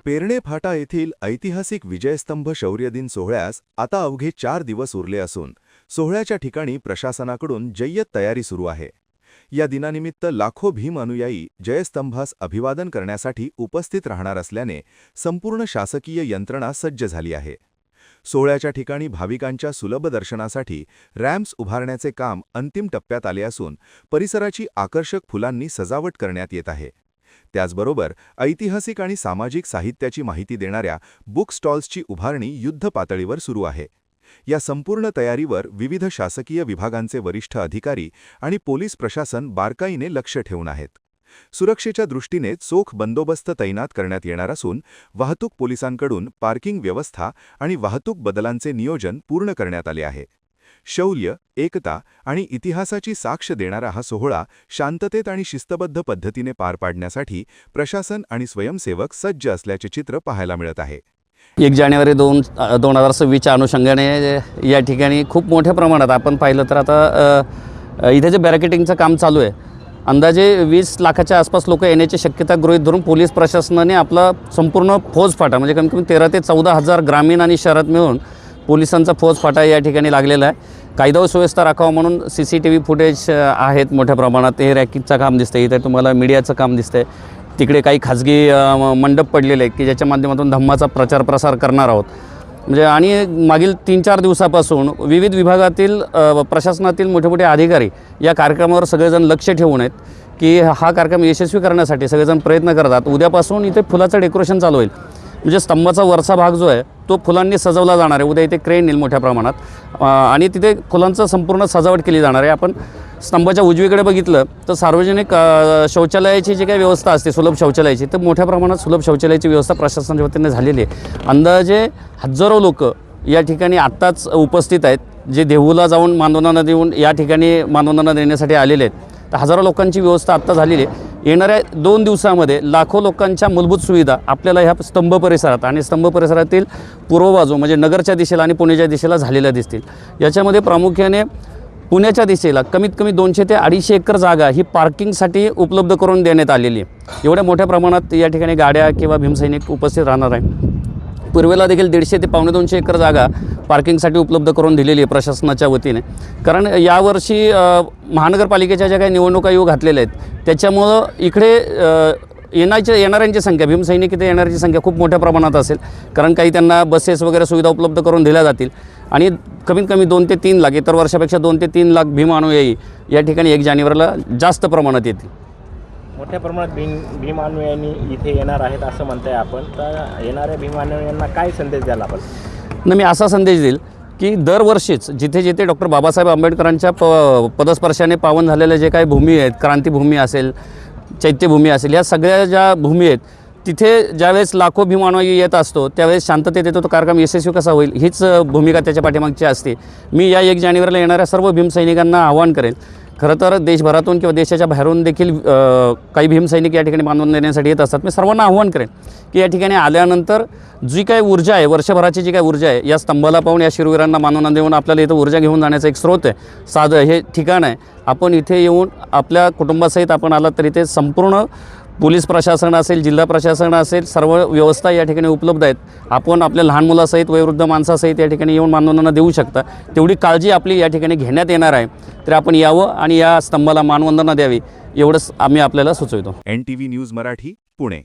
पेरणे फाटा येथील ऐतिहासिक विजयस्तंभ शौर्य दिन सोहळ्यास आता अवघे 4 दिवस उरले असून सोहळ्याच्या ठिकाणी प्रशासनाकडून जय्यत तयारी सुरू आहे। या दिनानिमित्त लाखो भीम अनुयायी जयस्तंभास अभिवादन करण्यासाठी उपस्थित राहणार असल्याने संपूर्ण शासकीय यंत्रणा सज्ज झाली आहे। सोहळ्याच्या ठिकाणी भाविकांच्या सुलभ दर्शनासाठी रॅम्प्स उभारण्याचे काम अंतिम टप्प्यात आले असून परिसराची आकर्षक फुलांनी सजावट करण्यात येत आहे। त्याचबरोबर ऐतिहासिक आणि सामाजिक साहित्याची माहिती देणाऱ्या बुक स्टॉल्सची उभारणी युद्ध पातळीवर सुरू आहे। या संपूर्ण तयारीवर विविध शासकीय विभागांचे वरिष्ठ अधिकारी आणि पोलीस प्रशासन बारकाईने लक्ष ठेवून आहेत। सुरक्षेच्या दृष्टीने चोख बंदोबस्त तैनात करण्यात येणार असून वाहतूक पोलिसांकडून पार्किंग व्यवस्था आणि वाहतूक बदलांचे नियोजन पूर्ण करण्यात आले आहे। शौर्य, एकता आणि इतिहासाची साक्ष देणारा हा सोहळा शांततेत आणि शिस्तबद्ध पद्धतीने पार पाडण्यासाठी प्रशासन आणि स्वयंसेवक सज्ज असल्याचे चित्र पाहायला मिळत आहे। 1 जानेवारी 2026च्या अनुषंगाने या ठिकाणी खूप मोठ्या प्रमाणात आपण पाहिलं तर आता इथे जे बॅरिकेडिंगचं काम चालू आहे, अंदाजे 20 लाखाच्या आसपास लोक येण्याची शक्यता गृहीत धरून पोलीस प्रशासनाने आपला संपूर्ण फौजफाटा म्हणजे कमीत कमी 13 ते 14 हजार ग्रामीण आणि शहरात मिळून पोलिसांचा फौजफाटा या ठिकाणी लागलेला आहे। कायदा व सुव्यवस्था राखावा म्हणून CCTV फुटेज आहेत मोठ्या प्रमाणात। हे रॅकिंगचं काम दिसतंय, इथे तुम्हाला मीडियाचं काम दिसतंय, तिकडे काही खाजगी मंडप पडलेले आहेत की ज्याच्या माध्यमातून धम्माचा प्रचार प्रसार करणार आहोत। म्हणजे आणि मागील 3-4 दिवसापासून विविध विभागातील प्रशासनातील मोठे मोठे अधिकारी या कार्यक्रमावर सगळेजण लक्ष ठेवून आहेत की हा कार्यक्रम यशस्वी करण्यासाठी सगळेजण प्रयत्न करतात। उद्यापासून इथे फुलाचं डेकोरेशन चालू होईल, म्हणजे स्तंभाचा वरचा भाग जो आहे तो फुलांनी सजवला जाणार आहे। उद्या इथे क्रेन येईल मोठ्या प्रमाणात आणि तिथे फुलांचं संपूर्ण सजावट केली जाणार आहे। आपण स्तंभाच्या उजवीकडे बघितलं तर सार्वजनिक शौचालयाची जी काही व्यवस्था असते सुलभ शौचालयाची, तर मोठ्या प्रमाणात सुलभ शौचालयाची व्यवस्था प्रशासनाच्या वतीने झालेली आहे। अंदाजे हजारो लोक या ठिकाणी आत्ताच उपस्थित आहेत, जे देहूला जाऊन मानवंदना देऊन या ठिकाणी मानवंदना देण्यासाठी आलेले आहेत। तर हजारो लोकांची व्यवस्था आत्ता झालेली आहे। येणाऱ्या 2 दिवसामध्ये लाखो लोकांच्या मूलभूत सुविधा आपल्याला ह्या स्तंभ परिसरात आणि स्तंभ परिसरातील पूर्व बाजू म्हणजे नगरच्या दिशेला आणि पुण्याच्या दिशेला झालेल्या दिसतील। याच्यामध्ये प्रामुख्याने पुण्याच्या दिशेला कमीत कमी 200 ते 250 एकर जागा ही पार्किंगसाठी उपलब्ध करून देण्यात आलेली आहे। एवढ्या मोठ्या प्रमाणात या ठिकाणी गाड्या किंवा भीमसैनिक उपस्थित राहणार आहे। पूर्वेला देखील 150 ते 250 एकर जागा पार्किंगसाठी उपलब्ध करून दिलेली आहे प्रशासनाच्या वतीने। कारण यावर्षी महानगरपालिकेच्या ज्या काही निवडणुका येऊ घातलेल्या आहेत त्याच्यामुळं इकडे येणाऱ्यांची संख्या भीमसैनिक इथे येणाऱ्यांची संख्या खूप मोठ्या प्रमाणात असेल, कारण काही त्यांना बसेस वगैरे सुविधा उपलब्ध करून दिल्या जातील आणि कमीत कमी 2 ते 3 लाख, इतर वर्षापेक्षा 2 ते 3 लाख भीम अनुयायी या ठिकाणी 1 जानेवारीला जास्त प्रमाणात येतील। मोठ्या प्रमाणात भीम अनुयायी इथे येणार आहेत असं म्हणताय आपण, तर येणाऱ्या भीम अनुयायांना काय संदेश द्याल आपण? मी असा संदेश देईल की दरवर्षीच जिथे जिथे डॉक्टर बाबासाहेब आंबेडकरांच्या पदस्पर्शाने पावन झालेल्या जे काही भूमी आहेत, क्रांतीभूमी असेल, चैत्यभूमी असेल, या सगळ्या ज्या भूमी आहेत तिथे ज्यावेळेस लाखो भीम अनुयायी येत असतो त्यावेळेस शांततेत येतो तो कार्यक्रम यशस्वी कसा होईल हीच भूमिका त्याच्या पाठीमागची असते। मी या 1 जानेवारीला येणाऱ्या सर्व भीमसैनिकांना आवाहन करेन, खरं तर देशभरातून किंवा देशाच्या बाहेरून देखील काही भीमसैनिक या ठिकाणी मानवंदना देण्यासाठी येत असतात। मी सर्वांना आव्हान करेन की या ठिकाणी आल्यानंतर जी काही ऊर्जा आहे, वर्षभराची जी काही ऊर्जा आहे, या स्तंभाला पाहून या शूरवीरांना मानवंदना देऊन आपल्याला इथं ऊर्जा घेऊन जाण्याचा एक स्रोत आहे, साधं हे ठिकाण आहे। आपण इथे येऊन आपल्या कुटुंबासहित आपण आलात तर इथे संपूर्ण पोलीस प्रशासन असेल, जिल्हा प्रशासन असेल, सर्व व्यवस्था या ठिकाणी उपलब्ध आहेत। आपण आपल्या लहान मुलासहित, वयोवृद्ध माणसासहित या ठिकाणी येऊन मानवंदना देऊ शकता। तेवढी काळजी आपली या ठिकाणी घेण्यात येणार आहे, तर आपण यावं आणि या स्तंभाला मानवंदना द्यावी एवढंच आम्ही आपल्याला सुचवितो। NTV news Marathi, Pune.